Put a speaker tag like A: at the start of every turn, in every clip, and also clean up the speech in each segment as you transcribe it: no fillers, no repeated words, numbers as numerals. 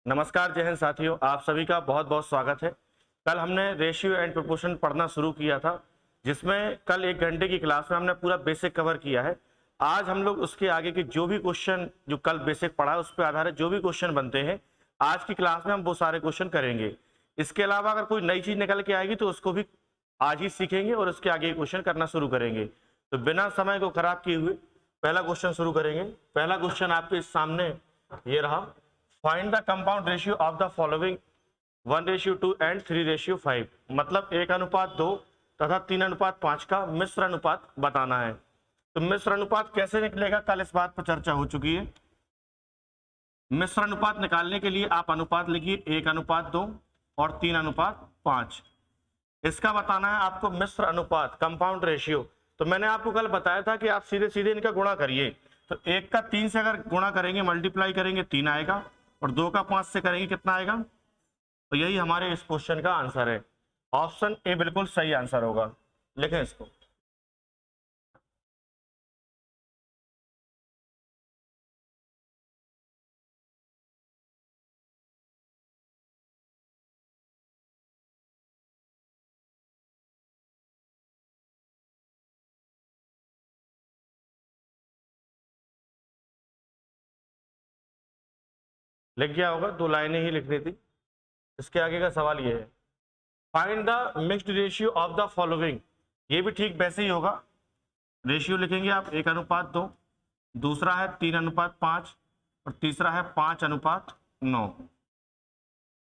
A: नमस्कार जय हिंद साथियों, आप सभी का बहुत बहुत स्वागत है। कल हमने रेशियो एंड प्रोपोर्शन पढ़ना शुरू किया था, जिसमें कल 1 घंटे की क्लास में हमने पूरा बेसिक कवर किया है। आज हम लोग उसके आगे के जो भी क्वेश्चन जो कल बेसिक पढ़ा है उस पर आधारित जो भी क्वेश्चन बनते हैं, आज की क्लास में हम वो सारे क्वेश्चन करेंगे। इसके अलावा अगर कोई नई चीज निकल के आएगी तो उसको भी आज ही सीखेंगे और उसके आगे क्वेश्चन करना शुरू करेंगे। तो बिना समय को खराब किए हुए पहला क्वेश्चन शुरू करेंगे। पहला क्वेश्चन आपके सामने ये रहा। Find the compound ratio of the following 1:2 and 3:5। मतलब 1:2 तथा 3:5 का मिश्र अनुपात बताना है। तो मिश्र अनुपात कैसे निकलेगा, कल इस बात पर चर्चा हो चुकी है। मिश्र अनुपात निकालने के लिए आप अनुपात लिखिए 1:2 और 3:5। इसका बताना है आपको मिश्र अनुपात, कंपाउंड रेशियो। तो मैंने आपको कल बताया था कि आप सीधे सीधे इनका गुणा करिए। तो 1 का 3 से अगर गुणा करेंगे, मल्टीप्लाई करेंगे, 3 आएगा, और 2 का 5 से करेंगे कितना आएगा। तो यही हमारे इस क्वेश्चन का आंसर है। ऑप्शन ए बिल्कुल सही आंसर होगा। लिखें इसको। लिख गया होगा, 2 लाइनें ही लिखनी थी। इसके आगे का सवाल ये है, find the mixed ratio of the following. ये भी ठीक वैसे ही होगा। रेशियो लिखेंगे आप 1:2, दूसरा है 3:5 और तीसरा है 5:9।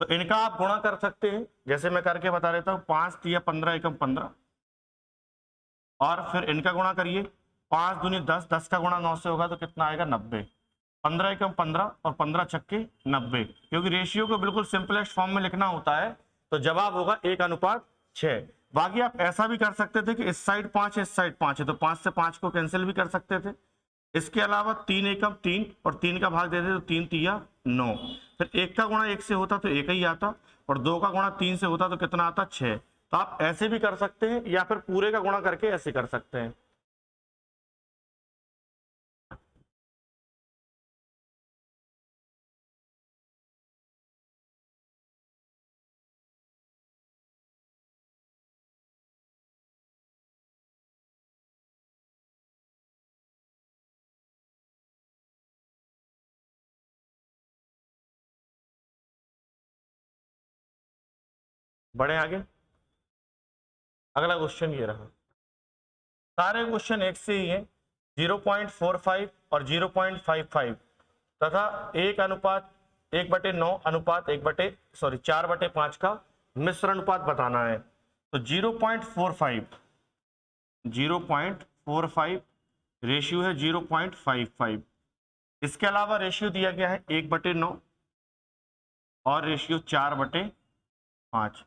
A: तो इनका आप गुणा कर सकते हैं, जैसे मैं करके बता देता हूँ। 5 तिया 15 एकम 15, और फिर इनका गुणा करिए। 5 दूनी 10, 10 का गुणा 9 से होगा तो कितना आएगा 90। 15 एकम 15 और 15 छक्के 90। क्योंकि रेशियो को बिल्कुल सिंपलेस्ट फॉर्म में लिखना होता है, तो जवाब होगा 1:6। बाकी आप ऐसा भी कर सकते थे कि इस साइड 5 है, इस साइड 5 है, तो 5 से 5 को कैंसिल भी कर सकते थे। इसके अलावा 3 एकम 3 और 3 का भाग देते तो 3 तिया 9। फिर 1 का गुणा 1 से होता तो 1 ही आता, और 2 का गुणा 3 से होता तो कितना आता 6। तो आप ऐसे भी कर सकते हैं, या फिर पूरे का गुणा करके ऐसे कर सकते हैं। बढ़े आगे। अगला क्वेश्चन ये रहा। सारे क्वेश्चन एक से ही है। 0.45 और 0.55 तथा 1:1/9 अनुपात 4/5 का मिश्र अनुपात बताना है। तो 0.45 रेशियो है 0.55। इसके अलावा रेशियो दिया गया है 1/9 और रेशियो 4/5।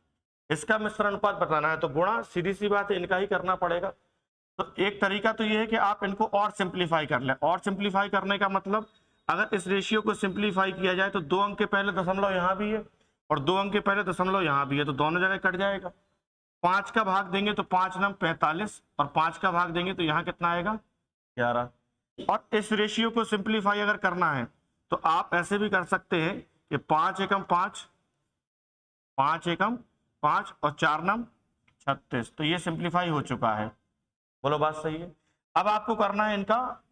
A: इसका मिश्र अनुपात बताना है, तो गुणा सीधी सी बात है इनका ही करना पड़ेगा। तो एक तरीका तो ये है कि आप इनको और सिंप्लीफाई कर लें। और सिंप्लीफाई करने का मतलब, अगर इस रेशियो को सिंप्लीफाई किया जाए तो 2 अंक के पहले दशमलव यहाँ भी है और 2 अंक के पहले दशमलव यहाँ भी है, तो दोनों जगह कट जाएगा। 5 का भाग देंगे तो 5 नम 45, और 5 का भाग देंगे तो यहाँ कितना आएगा 11। और इस रेशियो को सिंप्लीफाई अगर करना है तो आप ऐसे भी कर सकते हैं कि 5 एकम 5, 5 एकम 5 और 4 नम 36। तो ये सिंप्लीफाई हो चुका है। बोलो बात सही है। अब आपको करना है इनका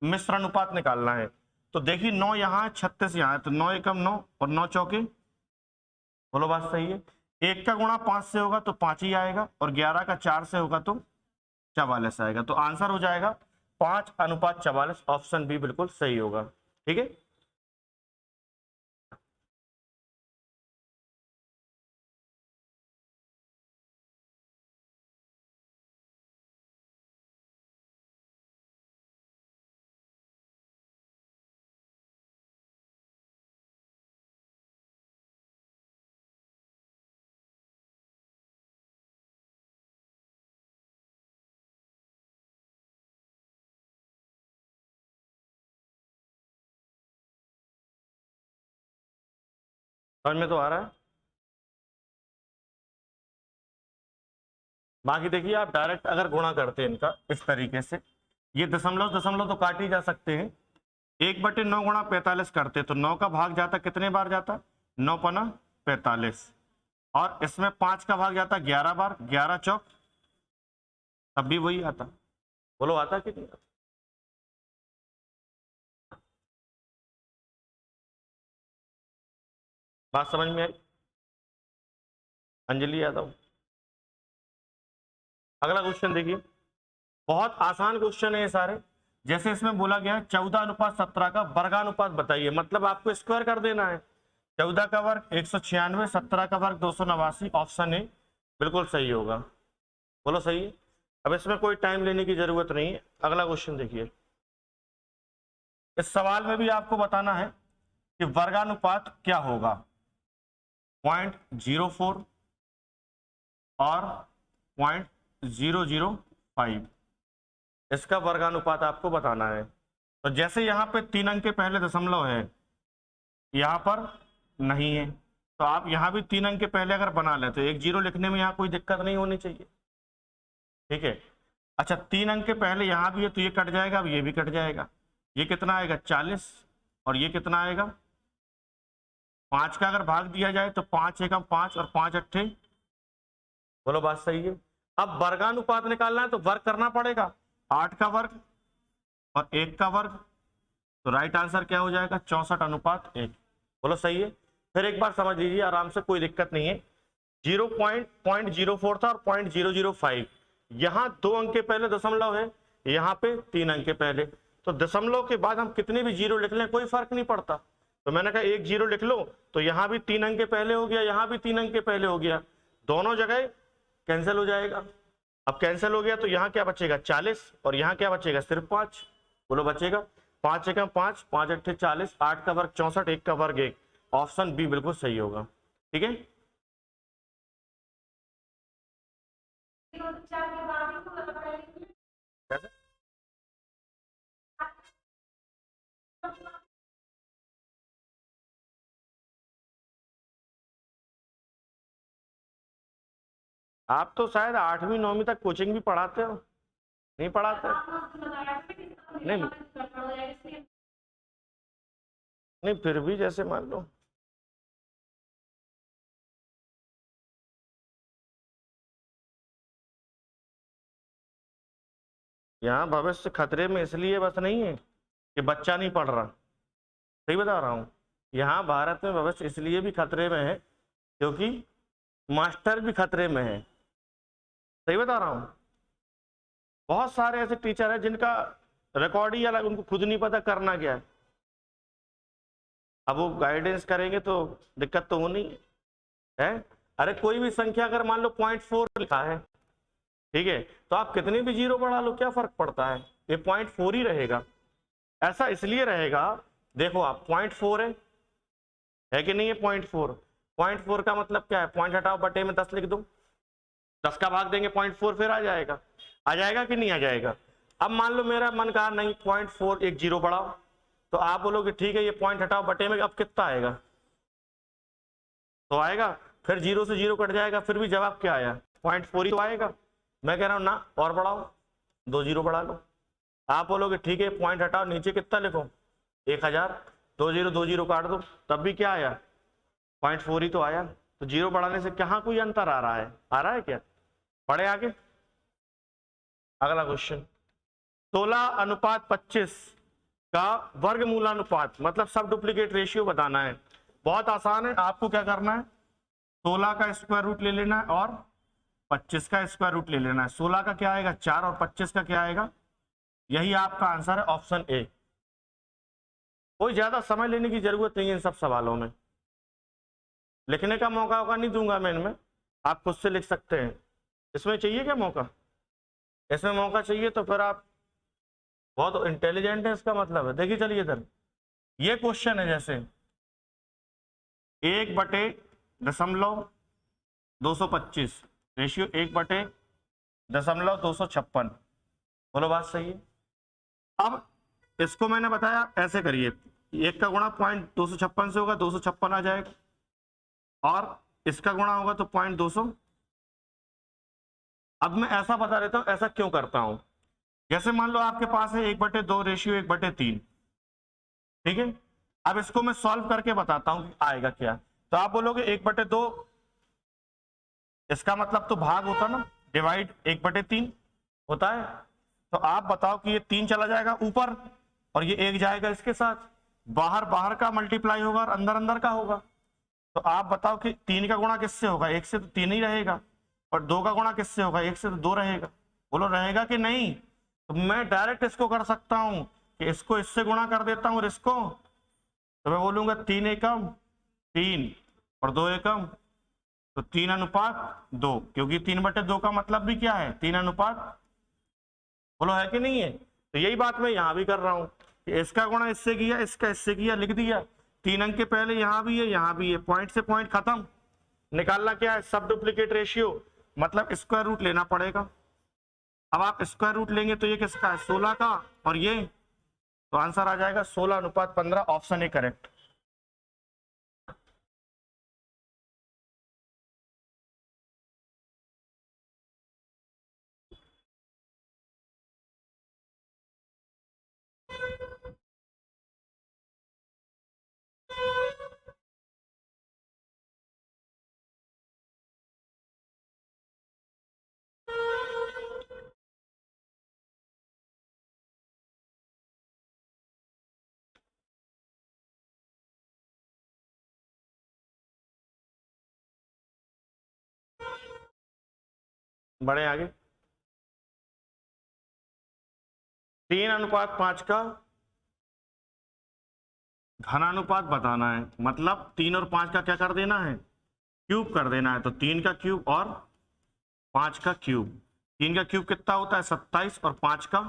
A: मिश्र अनुपात निकालना है। तो देखिए 9 यहाँ है, 36 यहाँ है, तो 9 एकम 9 और 9 चौके। बोलो बात सही है। 1 का गुणा 5 से होगा तो 5 ही आएगा, और 11 का 4 से होगा तो 44 आएगा। तो आंसर हो जाएगा 5:44। ऑप्शन बी बिल्कुल सही होगा। ठीक है। समझ में तो आ रहा है। बाकी देखिए, आप डायरेक्ट अगर गुणा करते हैं इनका इस तरीके से, ये दशमलव दशमलव तो काट ही जा सकते हैं, 1/9 गुणा 45 करते तो 9 का भाग जाता कितने बार जाता, 9 पना 45, और इसमें 5 का भाग जाता 11 बार, 11 चौक, तब भी वही आता। बोलो आता कि नहीं आता? बात समझ में आई? अंजलि यादव। अगला क्वेश्चन देखिए, बहुत आसान क्वेश्चन है ये सारे। जैसे इसमें बोला गया है 14:17 का वर्गानुपात बताइए, मतलब आपको स्क्वायर कर देना है। 14 का वर्ग 196, 17 का वर्ग 289, ऑप्शन ए बिल्कुल सही होगा। बोलो सही है। अब इसमें कोई टाइम लेने की जरूरत नहीं है। अगला क्वेश्चन देखिए, इस सवाल में भी आपको बताना है कि वर्गानुपात क्या होगा। 0.04 और 0.005, इसका वर्गानुपात आपको बताना है। तो जैसे यहाँ पे 3 अंक के पहले दशमलव है, यहाँ पर नहीं है, तो आप यहाँ भी 3 अंक के पहले अगर बना ले तो 1 0 लिखने में यहाँ कोई दिक्कत नहीं होनी चाहिए। ठीक है। अच्छा, 3 अंक के पहले यहाँ भी है तो ये कट जाएगा, अब ये भी कट जाएगा। ये कितना आएगा 40, और ये कितना आएगा 5 का अगर भाग दिया जाए तो 5 एकम 5 और 5 अट्ठे, बोलो बात सही है। अब वर्गानुपात निकालना है तो वर्ग करना पड़ेगा, 8 का वर्ग और 1 का वर्ग, तो राइट आंसर क्या हो जाएगा 64:1। बोलो सही है। फिर एक बार समझ लीजिए आराम से, कोई दिक्कत नहीं है। 0.04 था और 0.005, यहाँ 2 अंक के पहले दशमलव है, यहाँ पे 3 अंक के पहले, तो दशमलव के बाद हम कितने भी जीरो लिख लें कोई फर्क नहीं पड़ता। तो मैंने कहा 1 0 लिख लो, तो यहाँ भी 3 अंक के पहले हो गया, यहाँ भी 3 अंक के पहले हो गया, दोनों जगह कैंसिल हो जाएगा। अब कैंसिल हो गया तो यहाँ क्या बचेगा 40, और यहाँ क्या बचेगा सिर्फ 5। बोलो बचेगा 5 एकम 5, 5 अट्ठे 40, 8 का वर्ग 64, 1 का वर्ग 1, ऑप्शन बी बिल्कुल सही होगा। ठीक है। आप तो शायद 8वीं 9वीं तक कोचिंग भी पढ़ाते हो, नहीं पढ़ाते? नहीं नहीं, फिर भी जैसे मान लो यहाँ भविष्य खतरे में इसलिए बस नहीं है कि बच्चा नहीं पढ़ रहा, सही बता रहा हूँ। यहाँ भारत में भविष्य इसलिए भी खतरे में है क्योंकि मास्टर भी खतरे में है, सही बता रहा हूँ। बहुत सारे ऐसे टीचर हैं जिनका रिकॉर्ड ही अलग, उनको खुद नहीं पता करना क्या है। अब वो गाइडेंस करेंगे तो दिक्कत तो होनी है। अरे कोई भी संख्या अगर मान लो 0.4 लिखा है, ठीक है, तो आप कितने भी जीरो बढ़ा लो क्या फर्क पड़ता है, ये 0.4 ही रहेगा। ऐसा इसलिए रहेगा, देखो आप 0.4 है कि नहीं है 0.4, 0.4 का मतलब क्या है, पॉइंट हटाओ बटे में 10 लिख दो, 10 का भाग देंगे 0.4 फिर आ जाएगा कि नहीं आ जाएगा। अब मान लो मेरा मन कहा नहीं 0.4 एक जीरो बढ़ाओ, तो आप बोलोगे ठीक है ये पॉइंट हटाओ बटे में, अब कितना आएगा, तो आएगा फिर 0 से 0 कट जाएगा, फिर भी जवाब क्या आया 0.4 ही तो आएगा। मैं कह रहा हूं ना और बढ़ाओ, 2 0 बढ़ा लो। आप बोलोगे ठीक है पॉइंट हटाओ, नीचे कितना लिखो 1000, 2 0 काट दो, तब भी क्या आया 0.4 ही तो आया। तो 0 बढ़ाने से कहाँ कोई अंतर आ रहा है क्या? पढ़े आगे। अगला क्वेश्चन, 16:25 का वर्गमूलानुपात, मतलब सब डुप्लीकेट रेशियो बताना है। बहुत आसान है, आपको क्या करना है 16 का स्क्वायर रूट ले लेना है और 25 का स्क्वायर रूट ले लेना है। 16 का क्या आएगा 4 और 25 का क्या आएगा, यही आपका आंसर है ऑप्शन ए। कोई ज्यादा समय लेने की जरूरत नहीं है इन सब सवालों में, लिखने का मौका होगा नहीं दूंगा मैं इनमें, आप खुद से लिख सकते हैं। इसमें चाहिए क्या मौका, इसमें मौका चाहिए तो फिर आप बहुत इंटेलिजेंट है इसका मतलब है। देखिए चलिए इधर ये क्वेश्चन है, जैसे 1/255 रेशियो 1/256, बोलो बात सही है। अब इसको मैंने बताया ऐसे करिए, 1 का गुणा 0.256 से होगा 256 आ जाएगा, और इसका गुणा होगा तो 0.200। अब मैं ऐसा बता देता हूं ऐसा क्यों करता हूं। जैसे मान लो आपके पास है 1/2 रेशियो 1/3, ठीक है, अब इसको मैं सॉल्व करके बताता हूं कि आएगा क्या। तो आप बोलोगे 1/2, इसका मतलब तो भाग होता ना, डिवाइड 1/3 होता है। तो आप बताओ कि ये 3 चला जाएगा ऊपर और ये 1 जाएगा इसके साथ, बाहर बाहर का मल्टीप्लाई होगा और अंदर अंदर का होगा। तो आप बताओ कि 3 का गुणा किससे होगा, 1 से तो 3 ही रहेगा, और 2 का गुणा किससे होगा, 1 से तो 2 रहेगा। बोलो रहेगा कि नहीं। तो मैं डायरेक्ट इसको कर सकता हूं कि इसको इससे गुणा कर देता हूं और इसको, तो मैं बोलूंगा 3 एकम 3 और 2 एकम, तो 3:2, क्योंकि 3/2 का मतलब भी क्या है, 3:। बोलो है कि नहीं है। तो यही बात मैं यहां भी कर रहा हूं कि इसका गुणा इससे किया, इसका इससे किया, लिख दिया। 3 अंक के पहले यहां भी है, यहां भी है, पॉइंट से पॉइंट खत्म। निकालना क्या है, सब डुप्लीकेट रेशियो, मतलब स्क्वायर रूट लेना पड़ेगा। अब आप स्क्वायर रूट लेंगे तो ये किसका है, 16 का, और ये, तो आंसर आ जाएगा 16:15, ऑप्शन ए करेक्ट। बढ़े आगे। 3:5 का घनानुपात बताना है, मतलब 3 और 5 का क्या कर देना है, क्यूब कर देना है। तो 3 का क्यूब और 5 का क्यूब, 3 का क्यूब कितना होता है 27, और 5 का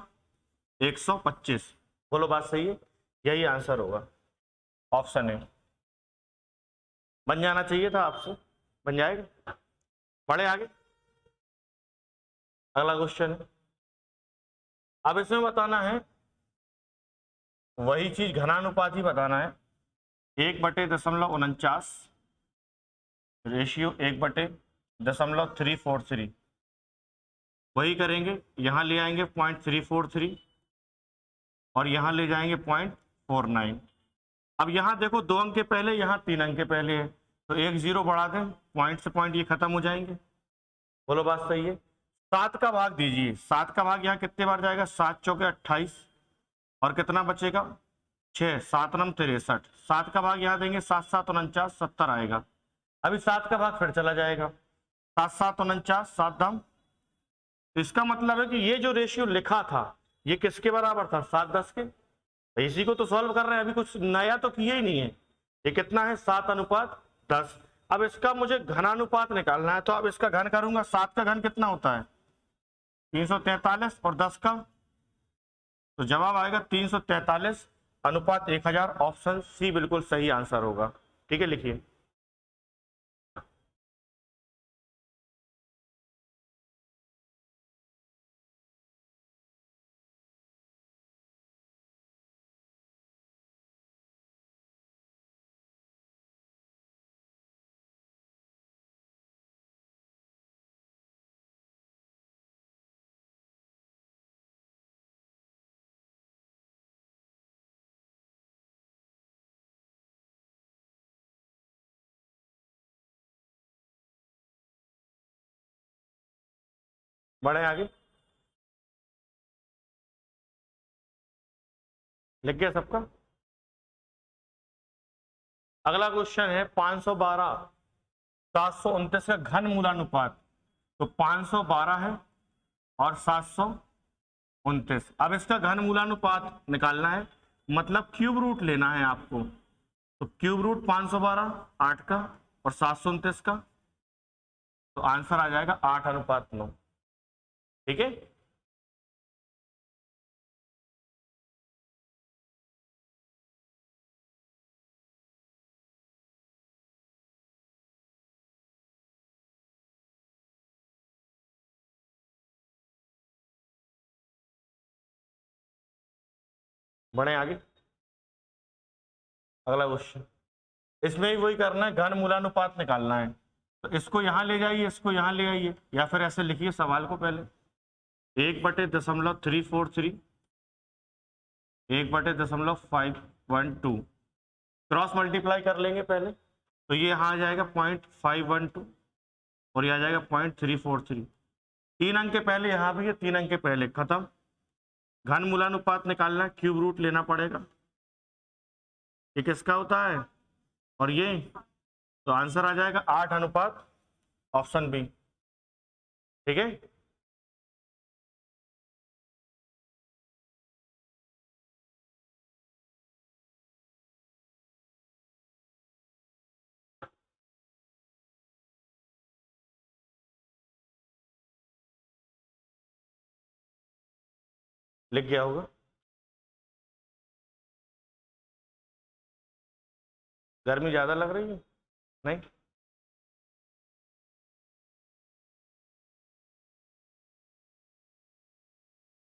A: 125। बोलो बात सही है, यही आंसर होगा, ऑप्शन ए। बन जाना चाहिए था आपसे, बन जाएगा। बढ़े आगे, अगला क्वेश्चन है। अब इसमें बताना है वही चीज, घनानुपात ही बताना है। 1/0.49 रेशियो 1/0.343, वही करेंगे। यहां ले आएंगे 0.343 और यहां ले जाएंगे 0.49। अब यहां देखो 2 अंक के पहले, यहां 3 अंक के पहले है, तो 1 0 बढ़ा दें, पॉइंट से पॉइंट ये खत्म हो जाएंगे। बोलो बात सही है। 7 का भाग दीजिए, 7 का भाग यहाँ कितने बार जाएगा, 7 चौके 28, और कितना बचेगा 6, 7 9 63। 7 का भाग यहाँ देंगे, 7 7 49, 70 आएगा। अभी 7 का भाग फिर चला जाएगा, 7 7 49, 7 दम। तो इसका मतलब है कि ये जो रेशियो लिखा था ये किसके बराबर था, 7:10 के। तो इसी को तो सॉल्व कर रहे हैं, अभी कुछ नया तो किया ही नहीं है। ये कितना है, 7:10। अब इसका मुझे घनानुपात निकालना है, तो अब इसका घन करूंगा। 7 का घन कितना होता है, 343, और 10 का, तो जवाब आएगा 343:1000, ऑप्शन सी बिल्कुल सही आंसर होगा। ठीक है, लिखिए। बढ़े आगे, लिख गया सबका। अगला क्वेश्चन है 512 729 का घन मूलानुपात। तो 512 है और 729। अब इसका घन मूलानुपात निकालना है, मतलब क्यूब रूट लेना है आपको। तो क्यूब रूट 512, 8 का और 729 का, तो आंसर आ जाएगा 8:9। ठीक है, बढ़े आगे। अगला क्वेश्चन, इसमें भी वही करना है, घन मूलानुपात निकालना है। तो इसको यहां ले जाइए, इसको यहां ले आइए, या फिर ऐसे लिखिए सवाल को पहले, 1/0.343, 1/0.5 0.512 क्रॉस मल्टीप्लाई कर लेंगे पहले, तो ये यहाँ आ जाएगा 0.512 और ये आ जाएगा 0.343। 3 अंक के पहले यहाँ भी है, 3 अंक के पहले खत्म। घन मूलानुपात निकालना है, क्यूब रूट लेना पड़ेगा। ये किसका होता है और ये, तो आंसर आ जाएगा 8 अनुपात ऑप्शन बी। ठीक है, लिख गया होगा। गर्मी ज्यादा लग रही है? नहीं,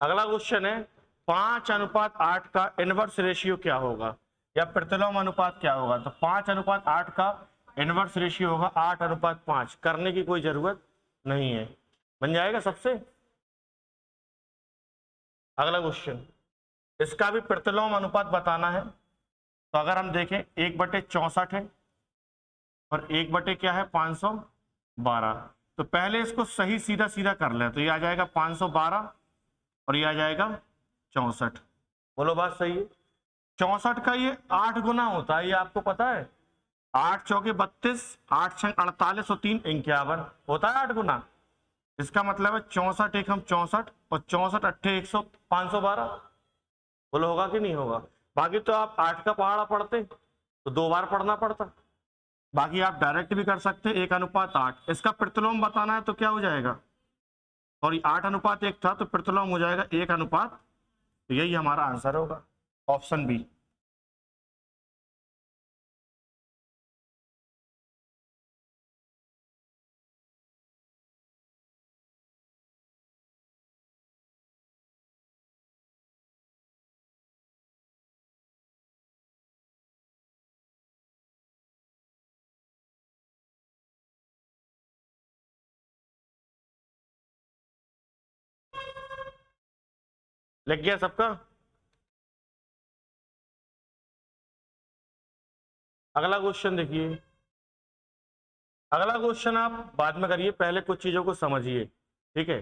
A: अगला क्वेश्चन है 5:8 का इनवर्स रेशियो क्या होगा या प्रतिलोम अनुपात क्या होगा। तो 5:8 का इनवर्स रेशियो होगा 8:5। करने की कोई जरूरत नहीं है, बन जाएगा सबसे। अगला क्वेश्चन, इसका भी प्रतिलोम अनुपात बताना है। तो अगर हम देखें 1/64 है और 1 क्या है 512। तो पहले इसको सही सीधा सीधा कर ले, तो ये आ जाएगा 512 और ये आ जाएगा 64। बोलो बात सही है। 64 का ये 8 गुना होता है, ये आपको पता है। 8 चौके 32, 8 छंग 48 और 3 51 होता है 8 गुना। इसका मतलब है 64 एक हम 64 और 64 अट्ठे 100 512। बोलो होगा कि नहीं होगा। बाकी तो आप 8 का पहाड़ा पढ़ते तो 2 बार पढ़ना पड़ता, बाकी आप डायरेक्ट भी कर सकते 1:8। इसका प्रतिलोम बताना है तो क्या हो जाएगा, और 8:1 था तो प्रतिलोम हो जाएगा 1:। तो यही हमारा आंसर होगा ऑप्शन बी। लग गया सबका। अगला क्वेश्चन देखिए, अगला क्वेश्चन आप बाद में करिए, पहले कुछ चीजों को समझिए। ठीक है,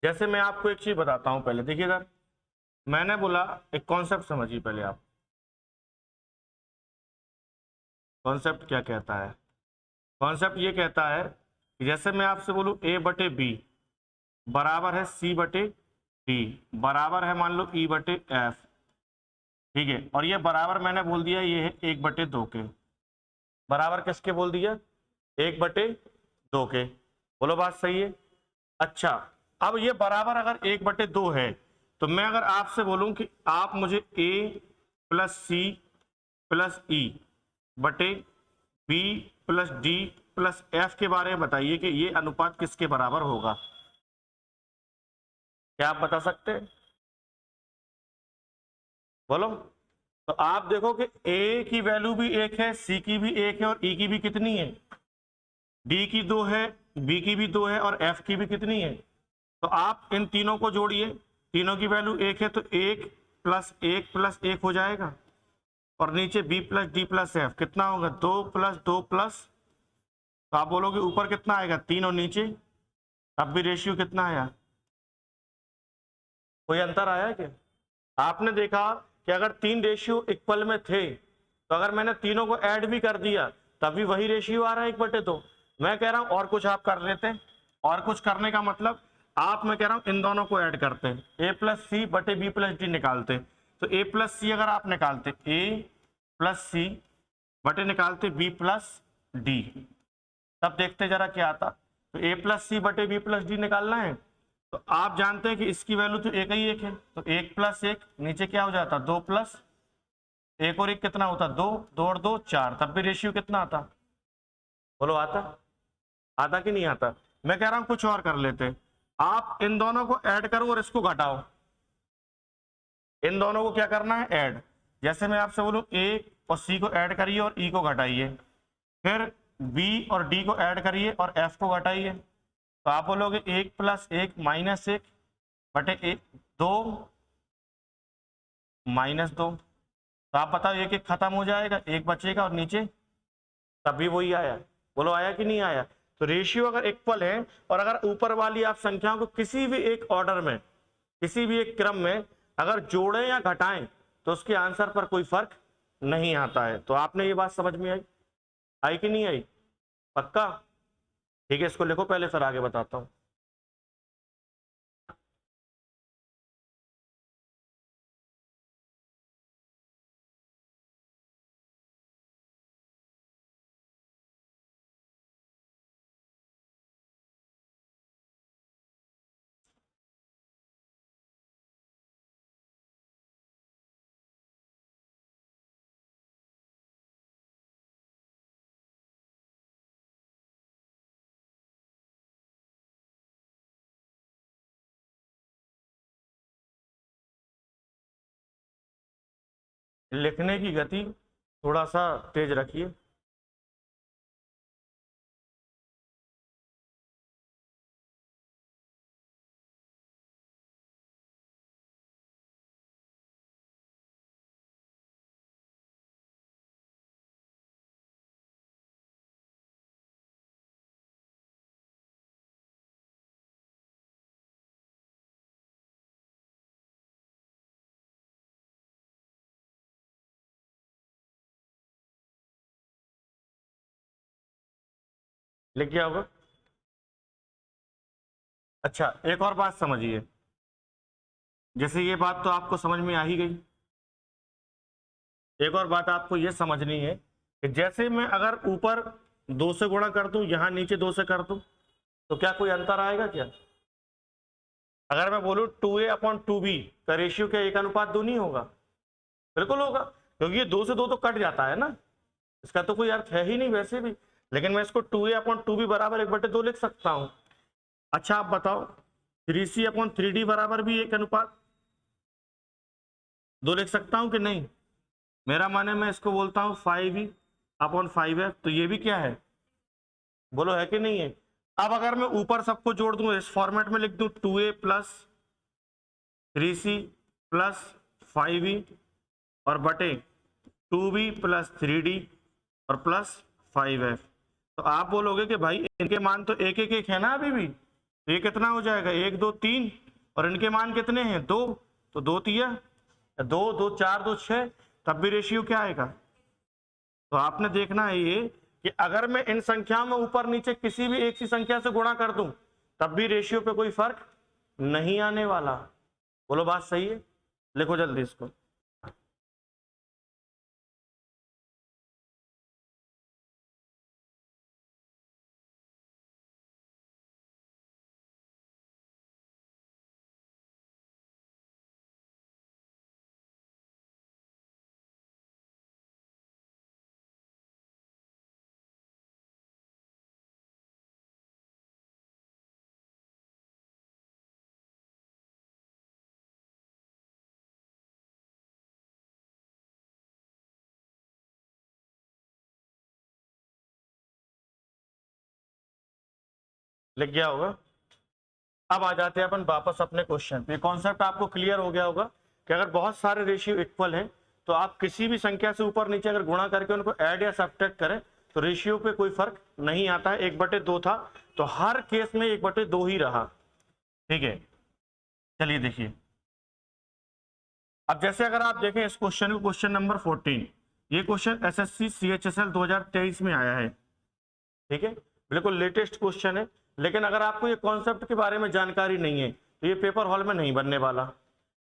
A: जैसे मैं आपको एक चीज बताता हूं, पहले देखिए इधर मैंने बोला एक कॉन्सेप्ट समझिए पहले आप। कॉन्सेप्ट क्या कहता है, कॉन्सेप्ट ये कहता है कि जैसे मैं आपसे बोलूं A/B बराबर है C/D बराबर है मान लो E/F। ठीक है, और ये बराबर मैंने बोल दिया ये है 1/2 के। बराबर किसके बोल दिया, 1/2 के। बोलो बात सही है। अच्छा, अब ये बराबर अगर 1/2 है तो मैं अगर आपसे बोलूं कि आप मुझे A+C+E/B+D+F के बारे में बताइए कि ये अनुपात किसके बराबर होगा। क्या आप बता सकते हैं, बोलो। तो आप देखो कि A की वैल्यू भी 1 है, C की भी 1 है और E की भी कितनी है, D की 2 है, B की भी 2 है और F की भी कितनी है। तो आप इन तीनों को जोड़िए, तीनों की वैल्यू 1 है तो 1+1+1 हो जाएगा और नीचे B+D+F कितना होगा 2+2+। तो आप बोलोगे ऊपर कितना आएगा 3 और नीचे, अब भी रेशियो कितना आया, कोई अंतर आया क्या। आपने देखा कि अगर 3 रेशियो इक्वल में थे तो अगर मैंने तीनों को ऐड भी कर दिया तभी वही रेशियो आ रहा है 1/2। मैं कह रहा हूं और कुछ आप कर लेते, और कुछ करने का मतलब आप, मैं कह रहा हूं इन दोनों को ऐड करते A+C/B+D निकालते। तो A+C अगर आप निकालते A+C निकालते B+D, तब देखते जरा क्या आता। तो A+C/B+D निकालना है तो आप जानते हैं कि इसकी वैल्यू तो एक ही एक है, तो 1+1 नीचे क्या हो जाता 2+1 और 1 कितना होता 2, 2 और 2 4, तब भी रेशियो कितना आता, बोलो आता, आता कि नहीं आता। मैं कह रहा हूं कुछ और कर लेते, आप इन दोनों को ऐड करो और इसको घटाओ। इन दोनों को क्या करना है ऐड, जैसे मैं आपसे बोलूं A और C को ऐड करिए और E को घटाइए, फिर B और D को ऐड करिए और F को घटाइए। तो आप बोलोगे 1+1 -1 बटे 2 -2। तो आप बताओ, एक एक खत्म हो जाएगा, एक बचेगा और नीचे तब भी वही आया। बोलो आया कि नहीं आया? तो रेशियो अगर इक्वल है और अगर ऊपर वाली आप संख्याओं को किसी भी एक ऑर्डर में, किसी भी एक क्रम में अगर जोड़ें या घटाएं तो उसके आंसर पर कोई फर्क नहीं आता है। तो आपने ये बात समझ में आई? आई कि नहीं आई? पक्का? ठीक है, इसको लिखो पहले, फिर आगे बताता हूं। लिखने की गति थोड़ा सा तेज रखिए। लिख गया होगा? अच्छा, एक और बात समझिए, जैसे ये बात तो आपको समझ में आ ही गई, एक और बात आपको ये समझनी है कि जैसे मैं अगर ऊपर 2 से गुणा कर दूं, यहां नीचे 2 से कर दूं, तो क्या कोई अंतर आएगा क्या? अगर मैं बोलूं 2a/2b का रेशियो क्या 1:2 नहीं होगा? बिल्कुल होगा, क्योंकि ये 2 से 2 तो कट जाता है ना, इसका तो कोई अर्थ है ही नहीं वैसे भी। लेकिन मैं इसको 2a/2b बराबर 1/2 लिख सकता हूं। अच्छा आप बताओ, 3c/3d बराबर भी 1:2 लिख सकता हूं कि नहीं? मेरा माने मैं इसको बोलता हूं 5e/5f, तो ये भी क्या है? बोलो है कि नहीं है? अब अगर मैं ऊपर सबको जोड़ दूं, इस फॉर्मेट में लिख दूं 2a plus 3c plus 5e और बटे 2b प्लस 3d और प्लस 5f, तो आप बोलोगे कि भाई इनके मान तो एक एक एक है ना अभी भी, ये कितना हो जाएगा? 1 2 3, और इनके मान कितने हैं? 2, तो 2 तिया 2 2 4 2 6, तब भी रेशियो क्या आएगा? तो आपने देखना है ये कि अगर मैं इन संख्याओं में ऊपर नीचे किसी भी एक सी संख्या से गुणा कर दूं तब भी रेशियो पे कोई फर्क नहीं आने वाला। बोलो बात सही है? लिखो जल्दी इसको। लिख गया होगा? अब आ जाते हैं अपन वापस अपने क्वेश्चन पे। कॉन्सेप्ट आपको क्लियर हो गया होगा कि अगर बहुत सारे रेशियो इक्वल हैं तो आप किसी भी संख्या से ऊपर नीचे अगर गुणा करके उनको ऐड या सब्ट्रैक्ट करें तो रेशियो पे कोई फर्क नहीं आता है। 1/2 था तो हर केस में 1/2 ही रहा। ठीक है, चलिए देखिए, अब जैसे अगर आप देखें इस क्वेश्चन को, क्वेश्चन नंबर 14, ये क्वेश्चन एसएससी CHSL 2023 में आया है। ठीक है, बिल्कुल लेटेस्ट क्वेश्चन है, लेकिन अगर आपको ये कॉन्सेप्ट के बारे में जानकारी नहीं है तो ये पेपर हॉल में नहीं बनने वाला।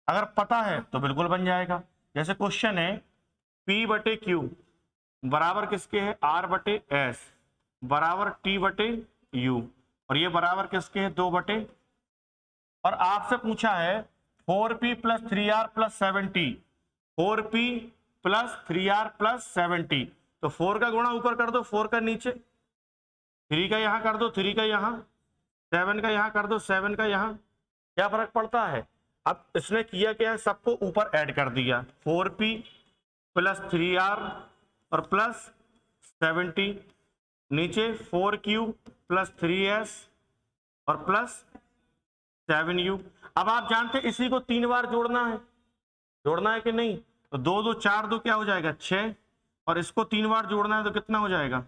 A: अगर पता है तो बिल्कुल बन जाएगा। जैसे क्वेश्चन है P/Q बराबर किसके है? R/S बराबर T/U, और ये बराबर किसके है? 2/, और आपसे पूछा है 4P + 3R + 7T, 4P + 3R + 7T, तो 4 का गुणा ऊपर कर दो, 4 का नीचे, 3 का यहां कर दो, 3 का यहां, 7 का यहां कर दो, 7 का यहां, क्या फर्क पड़ता है? अब इसने किया क्या है, सबको ऊपर ऐड कर दिया, 4P + 3R और प्लस 7T, नीचे 4Q + 3S और प्लस 7U। अब आप जानते इसी को 3 बार जोड़ना है कि नहीं? तो 2 2 4 2 क्या हो जाएगा 6, और इसको 3 बार जोड़ना है तो कितना हो जाएगा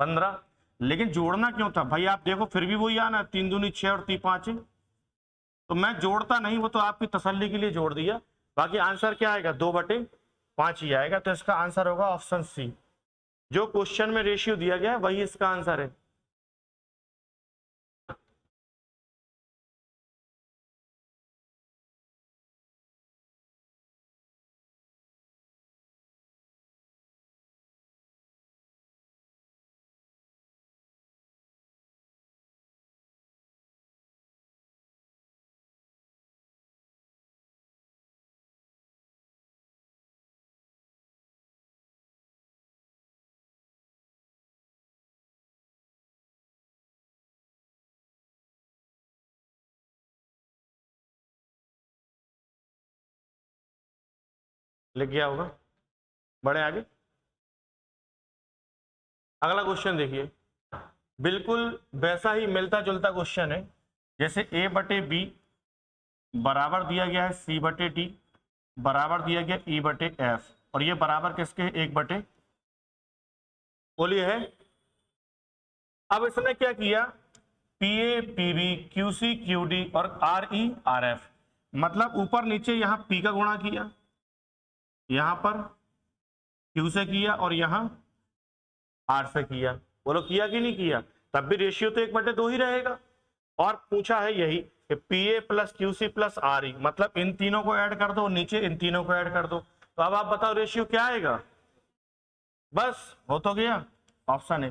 A: 15। लेकिन जोड़ना क्यों था भाई, आप देखो फिर भी वही आना, 3 दूनी 6 और 3 5, तो मैं जोड़ता नहीं, वो तो आपकी तसल्ली के लिए जोड़ दिया। बाकी आंसर क्या आएगा 2/5 ही आएगा। तो इसका आंसर होगा ऑप्शन सी। जो क्वेश्चन में रेशियो दिया गया है वही इसका आंसर है। लिख गया होगा, बढ़े आगे। अगला क्वेश्चन देखिए, बिल्कुल वैसा ही मिलता जुलता क्वेश्चन है। जैसे A/B बराबर दिया गया है C/D बराबर दिया गया E/F, और ये बराबर किसके 1/, बोलिए है। अब इसने क्या किया, PA PB QC QD और RE RF, मतलब ऊपर नीचे यहां P का गुणा किया, यहां पर Q से किया और यहां R से किया। बोलो किया कि नहीं किया, तब भी रेशियो तो 1/2 ही रहेगा। और पूछा है यही कि PA plus QC plus RE, मतलब इन तीनों को ऐड कर दो, नीचे इन तीनों को ऐड कर दो। तो अब आप बताओ रेशियो क्या आएगा, बस हो तो गया, ऑप्शन है।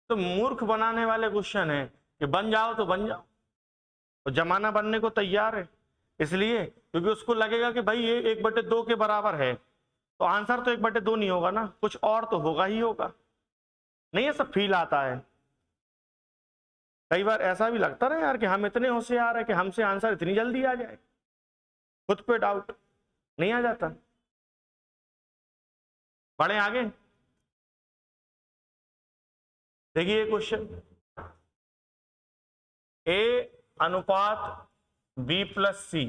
A: तो मूर्ख बनाने वाले क्वेश्चन है कि बन जाओ तो बन जाओ, तो जमाना बनने को तैयार है। इसलिए क्योंकि उसको लगेगा कि भाई ये 1/2 के बराबर है, तो आंसर तो 1/2 नहीं होगा ना, कुछ और तो होगा ही होगा। नहीं, ऐसा फील आता है कई बार, ऐसा भी लगता ना यार कि हम इतने होशियार है कि हमसे आंसर इतनी जल्दी आ जाए, खुद पे डाउट नहीं आ जाता। बढ़े आगे, देखिए क्वेश्चन, A/B+C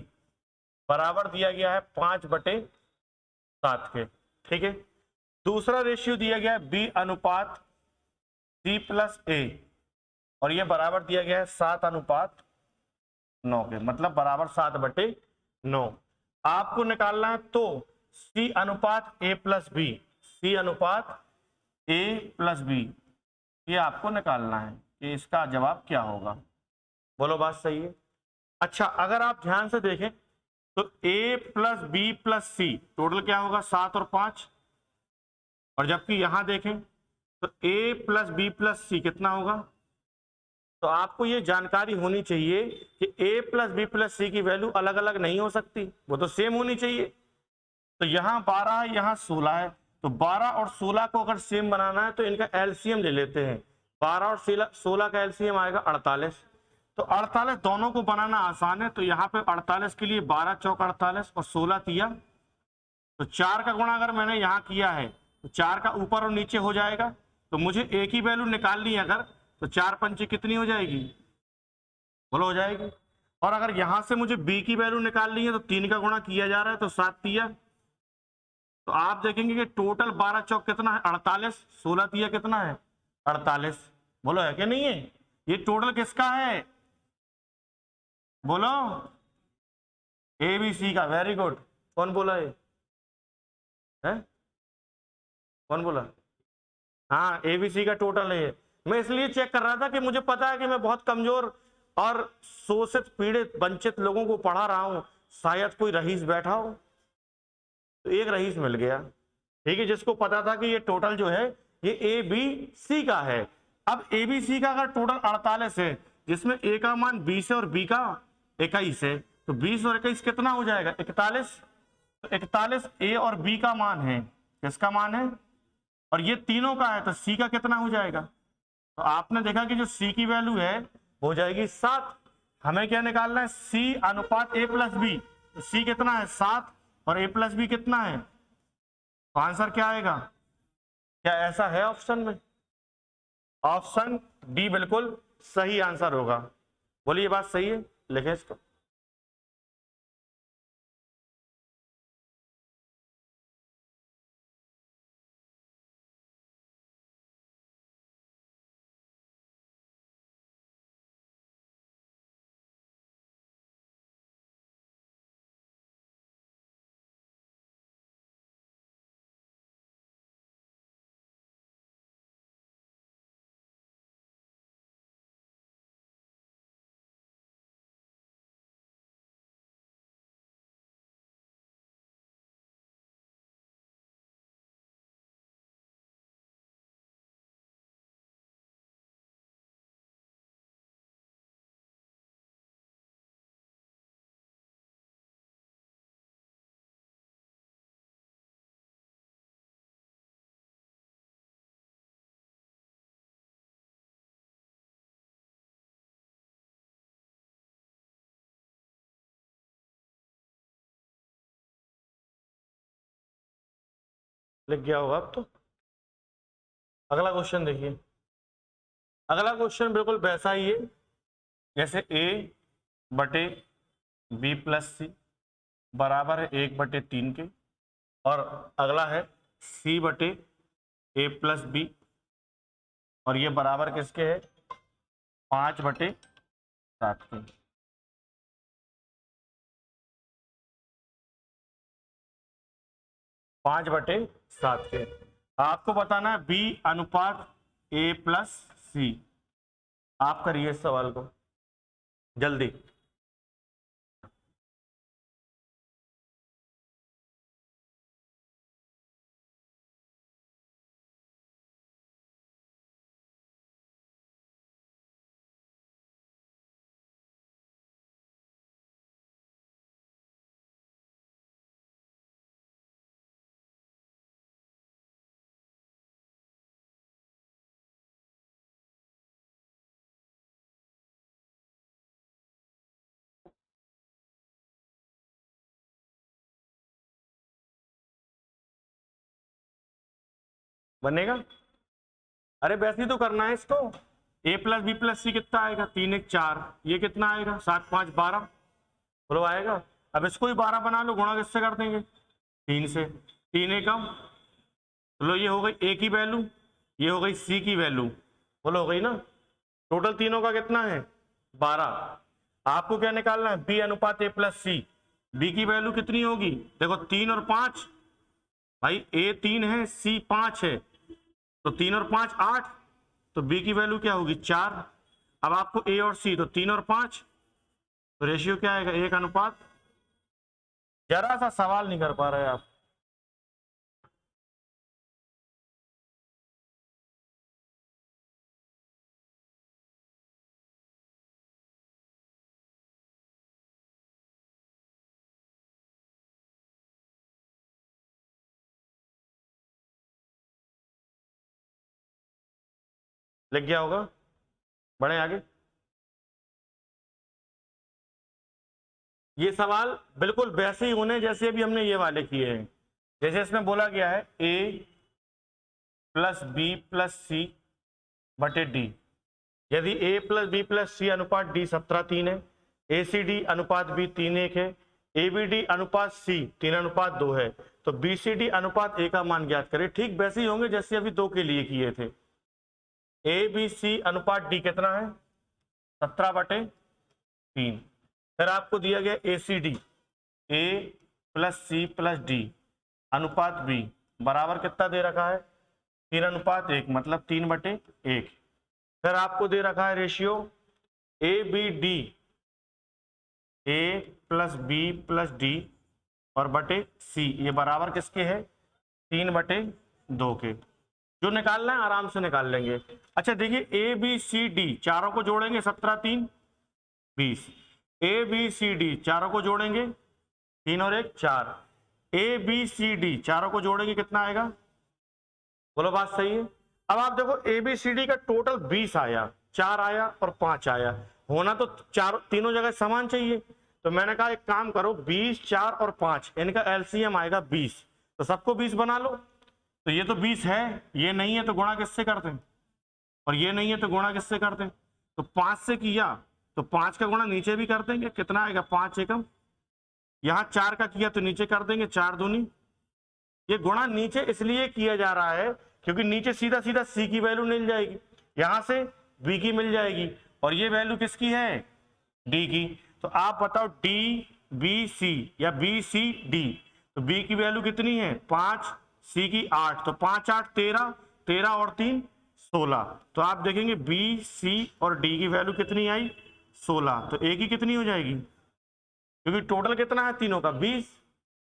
A: बराबर दिया गया है 5/7 के, ठीक है। दूसरा रेशियो दिया गया है B/C+A, और ये बराबर दिया गया है 7/9 के, मतलब बराबर 7/9। आपको निकालना है तो C/A+B, C/A+B, ये आपको निकालना है कि इसका जवाब क्या होगा। बोलो बात सही है। अच्छा, अगर आप ध्यान से देखें तो A+B+C टोटल क्या होगा 7 और 5, और जबकि यहां देखें तो A+B+C कितना होगा। तो आपको ये जानकारी होनी चाहिए कि A+B+C की वैल्यू अलग अलग नहीं हो सकती, वो तो सेम होनी चाहिए। तो यहाँ 12 है, यहाँ 16 है, तो 12 और 16 को अगर सेम बनाना है तो इनका एलसीएम ले लेते हैं। 12 और 16 का एलसीएम आएगा 48। तो 48 दोनों को बनाना आसान है, तो यहाँ पे 48 के लिए 12 चौक 48 और 16 तिया, तो 4 का गुणा अगर मैंने यहाँ किया है तो 4 का ऊपर और नीचे हो जाएगा। तो मुझे एक ही वैल्यू निकालनी है अगर, तो 4 पंचे कितनी हो जाएगी, बोलो हो जाएगी। और अगर यहां से मुझे B की वैल्यू निकालनी है तो 3 का गुणा किया जा रहा है, तो 7 तिया, तो आप देखेंगे कि टोटल 12 चौक कितना है 48, 16 तिया कितना है 48। बोलो है कि नहीं है, ये टोटल किसका है, बोलो ABC का। वेरी गुड, कौन बोला ये है, कौन बोला, हाँ ABC का टोटल है ये। मैं इसलिए चेक कर रहा था कि मुझे पता है कि मैं बहुत कमजोर और शोषित पीड़ित वंचित लोगों को पढ़ा रहा हूं, शायद कोई रईस बैठा हो, तो एक रईस मिल गया, ठीक है, जिसको पता था कि ये टोटल जो है ये ABC का है। अब ABC का अगर टोटल 48 है, जिसमें A का मान 20 है और B का 21 है, तो 20 और 21 कितना हो जाएगा 41। तो 41 A और B का मान है, किसका मान है, और ये तीनों का है, तो C का कितना हो जाएगा। तो आपने देखा कि जो C की वैल्यू है हो जाएगी 7। हमें क्या निकालना है, C/A+B, तो C कितना है 7 और A+B कितना है, तो आंसर क्या आएगा, क्या ऐसा है ऑप्शन में, ऑप्शन डी बिल्कुल सही आंसर होगा। बोलिए बात सही है, लिखे इसको। लिख गया होगा अब तो। अगला क्वेश्चन देखिए। अगला क्वेश्चन बिल्कुल वैसा ही है जैसे ए बटे बी प्लस सी बराबर है 1/3 के, और अगला है सी बटे ए प्लस बी, और ये बराबर किसके है 5/7 के। पांच बटे सात के। आपको बताना है बी अनुपात ए प्लस सी। आप करिए इस सवाल को जल्दी। बनेगा? अरे वैसे ही तो करना है इसको। ए प्लस बी प्लस सी कितना आएगा 3 1 4, ये कितना आएगा 7 5 12, बोलो आएगा। अब इसको ही 12 बना लो, गुणा किससे कर देंगे 3 से, 3 एकम, चलो ये हो गई ए की वैल्यू, ये हो गई सी की वैल्यू, बोलो हो गई ना। टोटल तीनों का कितना है 12। आपको क्या निकालना है बी अनुपात ए प्लस सी। बी की वैल्यू कितनी होगी देखो 3 और 5, भाई ए 3 है सी 5 है, तो 3 और 5 8, तो बी की वैल्यू क्या होगी 4। अब आपको ए और सी तो 3 और 5, तो रेशियो क्या आएगा 1:। जरा सा सवाल नहीं कर पा रहे आप। लिख गया होगा, बढ़े आगे। ये सवाल बिल्कुल वैसे ही होने जैसे भी हमने ये वाले किए हैं। जैसे इसमें बोला गया है ए प्लस बी प्लस सी बटे डी। यदि ए प्लस बी प्लस सी अनुपात डी 17:3 है, ए सी डी अनुपात बी 3:1 है, ए बी डी अनुपात सी 3:2 है, तो बी सी डी अनुपात ए का मान ज्ञात करें। ठीक वैसे ही होंगे जैसे अभी 2 के लिए किए थे। ए बी सी अनुपात डी कितना है 17/3। फिर आपको दिया गया ए C D, A plus C plus D अनुपात बी बराबर कितना दे रखा है 3:1, मतलब 3/1। फिर आपको दे रखा है ratio A B D, A plus B plus D और बटे सी, ये बराबर किसके है 3/2 के। जो निकालना है आराम से निकाल लेंगे। अच्छा देखिए ए बी सी डी चारों को जोड़ेंगे 17 3 20, ए बी सी डी चारों को जोड़ेंगे 3 और 1 4, ए बी सी डी चारों को जोड़ेंगे कितना आएगा, बोलो बात सही है। अब आप देखो ए बी सी डी का टोटल 20 आया, 4 आया और 5 आया, होना तो चार तीनों जगह समान चाहिए। तो मैंने कहा एक काम करो 20 4 और 5 इनका एलसीएम आएगा 20, तो सबको 20 बना लो। तो ये तो 20 है, ये नहीं है तो गुणा किससे करते हैं, और ये नहीं है तो गुणा किससे करते हैं, तो 5 से किया तो 5 का गुणा नीचे भी कर देंगे, कितना आएगा 5 एकम। यहां 4 का किया तो नीचे कर देंगे 4 दूनी। ये गुणा नीचे इसलिए किया जा रहा है क्योंकि नीचे सीधा सीधा सी की वैल्यू मिल जाएगी, यहां से बी की मिल जाएगी, और ये वैल्यू किसकी है डी की। तो आप बताओ डी बी सी या बी सी डी, तो बी की वैल्यू कितनी है 5, सी की 8, तो 5 8 13, 13 और 3 16। तो आप देखेंगे बी सी और डी की वैल्यू कितनी आई 16, तो ए की कितनी हो जाएगी, क्योंकि टोटल कितना है तीनों का 20,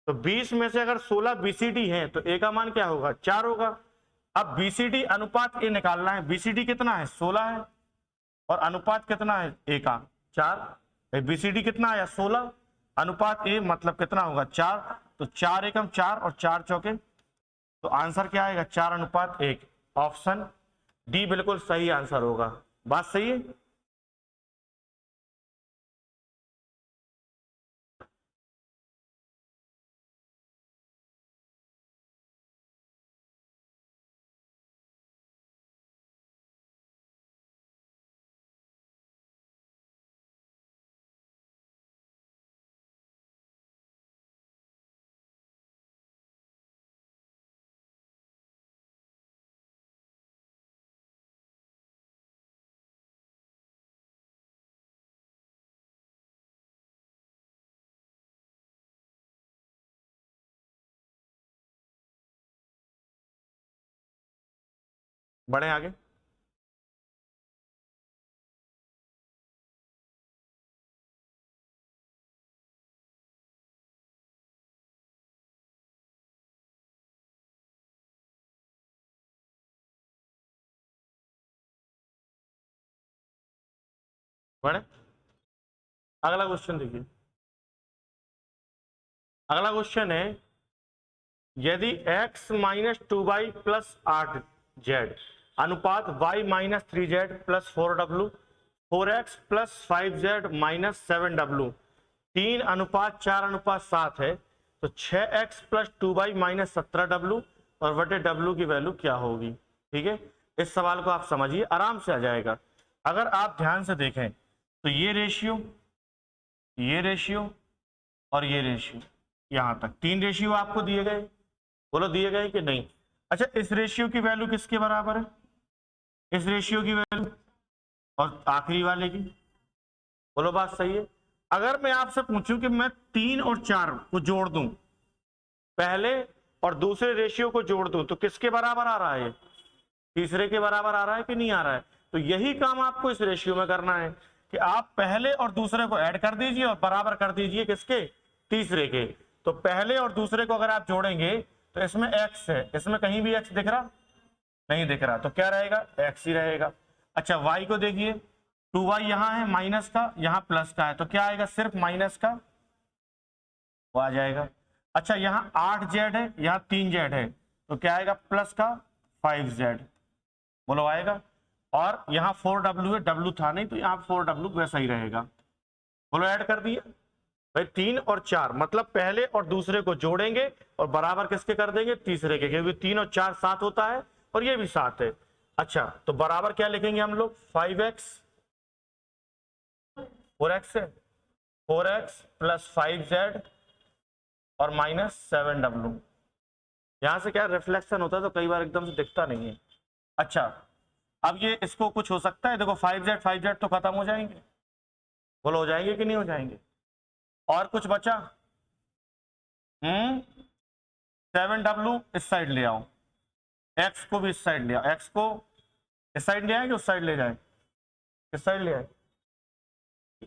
A: तो 20 में से अगर 16 बीसीडी है तो ए का मान क्या होगा 4 होगा। अब बीसीडी अनुपात ए निकालना है, बीसीडी कितना है 16 है और अनुपात कितना है ए का 4, बीसीडी कितना आया 16, अनुपात ए मतलब कितना होगा 4, तो 4 एकम 4 और 4 चौके, तो आंसर क्या आएगा 4:1। ऑप्शन डी बिल्कुल सही आंसर होगा। बात सही है। बढ़े आगे। बढ़े, अगला क्वेश्चन देखिए। अगला क्वेश्चन है, यदि x minus 2y plus 8z अनुपात y minus 3z plus 4w 4x plus 5z minus 7w 3:4:7 है, तो 6x plus 2y minus 17w और बटे w की वैल्यू क्या होगी। ठीक है, इस सवाल को आप समझिए, आराम से आ जाएगा। अगर आप ध्यान से देखें तो ये रेशियो और ये रेशियो, यहां तक 3 रेशियो आपको दिए गए, बोलो दिए गए कि नहीं। अच्छा, इस रेशियो की वैल्यू किसके बराबर है, इस रेशियो की वैल्यू और आखिरी वाले की, बोलो बात सही है। अगर मैं आपसे पूछूं कि मैं 3 और 4 को जोड़ दूं, पहले और दूसरे रेशियो को जोड़ दूं, तो किसके बराबर आ रहा है, तीसरे के बराबर आ रहा है कि नहीं आ रहा है। तो यही काम आपको इस रेशियो में करना है कि आप पहले और दूसरे को ऐड कर दीजिए और बराबर कर दीजिए किसके, तीसरे के। तो पहले और दूसरे को अगर आप जोड़ेंगे तो इसमें x है, इसमें कहीं भी x दिख रहा, नहीं दिख रहा, तो क्या रहेगा, x ही रहेगा। अच्छा, y को देखिए, 2y यहां है माइनस का, यहां प्लस का है, तो क्या आएगा, सिर्फ माइनस का वो आ जाएगा। अच्छा, यहाँ 8z है, यहाँ 3z है, तो क्या आएगा, प्लस का 5z, बोलो आएगा। और यहाँ 4w है, w था नहीं तो यहाँ 4w वैसा ही रहेगा, बोलो ऐड कर दिए भाई। 3 और 4 मतलब पहले और दूसरे को जोड़ेंगे और बराबर किसके कर देंगे, तीसरे के, क्योंकि 3 और 4 7 होता है और ये भी 7 है। अच्छा, तो बराबर क्या लिखेंगे हम लोग, 5x 4x है, 4x प्लस 5z और माइनस 7w। यहां से क्या रिफ्लेक्शन होता है तो कई बार एकदम से दिखता नहीं है। अच्छा, अब ये इसको कुछ हो सकता है, देखो 5z तो खत्म हो जाएंगे, बोलो हो जाएंगे कि नहीं हो जाएंगे। और कुछ बचा, 7w इस साइड ले आओ, x को भी इस साइड ले आओ, x को इस साइड ले आए कि उस साइड ले जाए, इस साइड ले आए,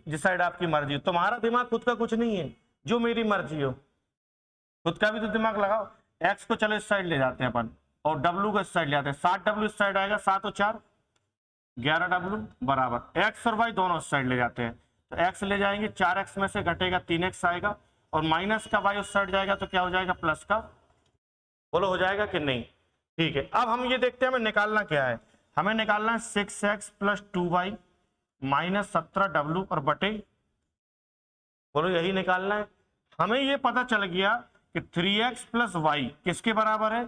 A: जिस साइड आपकी मर्जी हो। तुम्हारा दिमाग खुद का कुछ नहीं है, जो मेरी मर्जी हो, खुद का भी तो दिमाग लगाओ। x को चलो इस साइड ले जाते हैं अपन और w को इस साइड ले आते हैं, 7w इस साइड आएगा, 7 और 4 11w बराबर x और y दोनों इस साइड ले जाते हैं, तो x ले जाएंगे, 4x में से घटेगा 3x आएगा और माइनस का y उस साइड जाएगा, तो क्या हो जाएगा, प्लस का, बोलो हो जाएगा कि नहीं। ठीक है, अब हम ये देखते हैं हमें निकालना क्या है, हमें निकालना है 6x plus 2y minus 17w और बटे, बोलो यही निकालना है। हमें ये पता चल गया कि 3x प्लस वाई किसके बराबर है,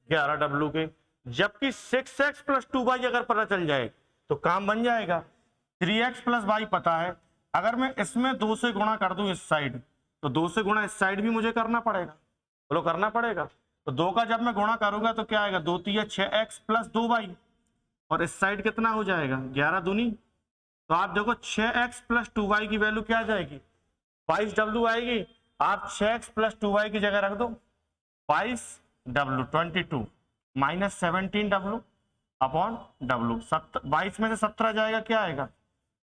A: 11w के, जबकि 6x प्लस 2y अगर पता चल जाए तो काम बन जाएगा। 3x प्लस वाई पता है, अगर मैं इसमें 2 से गुणा कर दूं इस साइड, तो 2 से गुणा इस साइड भी मुझे करना पड़ेगा, बोलो करना पड़ेगा। तो 2 का जब मैं गुणा करूंगा तो क्या आएगा, 2 3 6x प्लस 2y और इस साइड कितना हो जाएगा, 11 दूनी, तो आप देखो 6x प्लस 2y की वैल्यू क्या आ जाएगी, 22w आएगी। आप 6x प्लस 2y की जगह रख दो 22w 22 minus 17w upon w, 22 में से 17 जाएगा, क्या आएगा,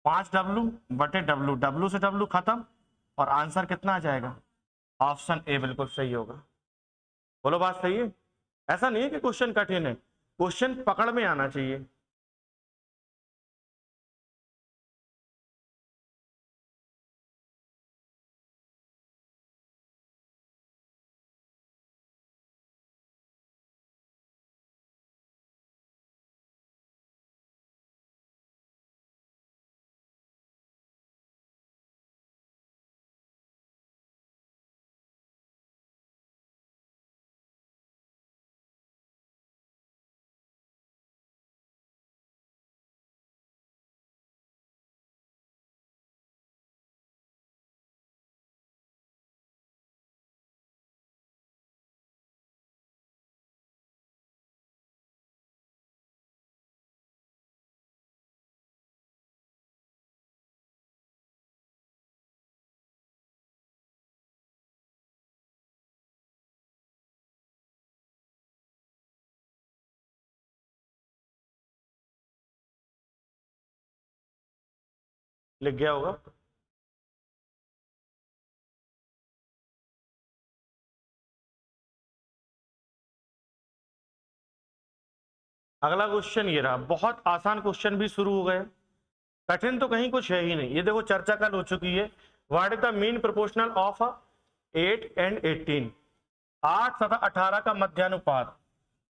A: 5w बटे w से w खत्म और आंसर कितना आ जाएगा, ऑप्शन ए बिल्कुल सही होगा। बोलो बात सही है। ऐसा नहीं है कि क्वेश्चन कठिन है, क्वेश्चन पकड़ में आना चाहिए। लिख गया होगा। अगला क्वेश्चन ये रहा, बहुत आसान क्वेश्चन भी शुरू हो गए, कठिन तो कहीं कुछ है ही नहीं। ये देखो चर्चा कल हो चुकी है, what is the mean proportional of 8 and 18, 8 तथा 18 का मध्यानुपात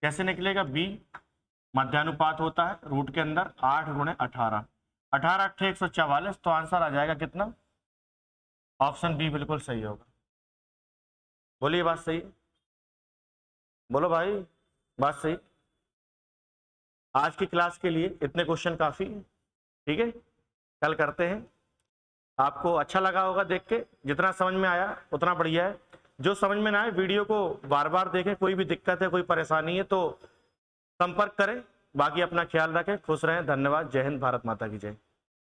A: कैसे निकलेगा? बी मध्यानुपात होता है रूट के अंदर 8 गुणे 18, 18 अट्ठे 144, तो आंसर आ जाएगा कितना? ऑप्शन बी बिल्कुल सही होगा। बोलिए बात सही है, बोलो भाई बात सही। आज की क्लास के लिए इतने क्वेश्चन काफी है, ठीक है, कल करते हैं। आपको अच्छा लगा होगा देख के, जितना समझ में आया उतना बढ़िया है। जो समझ में ना आए वीडियो को बार बार देखें, कोई भी दिक्कत है कोई परेशानी है तो संपर्क करें। बाकी अपना ख्याल रखें, खुश रहें, धन्यवाद, जय हिंद, भारत माता की जय।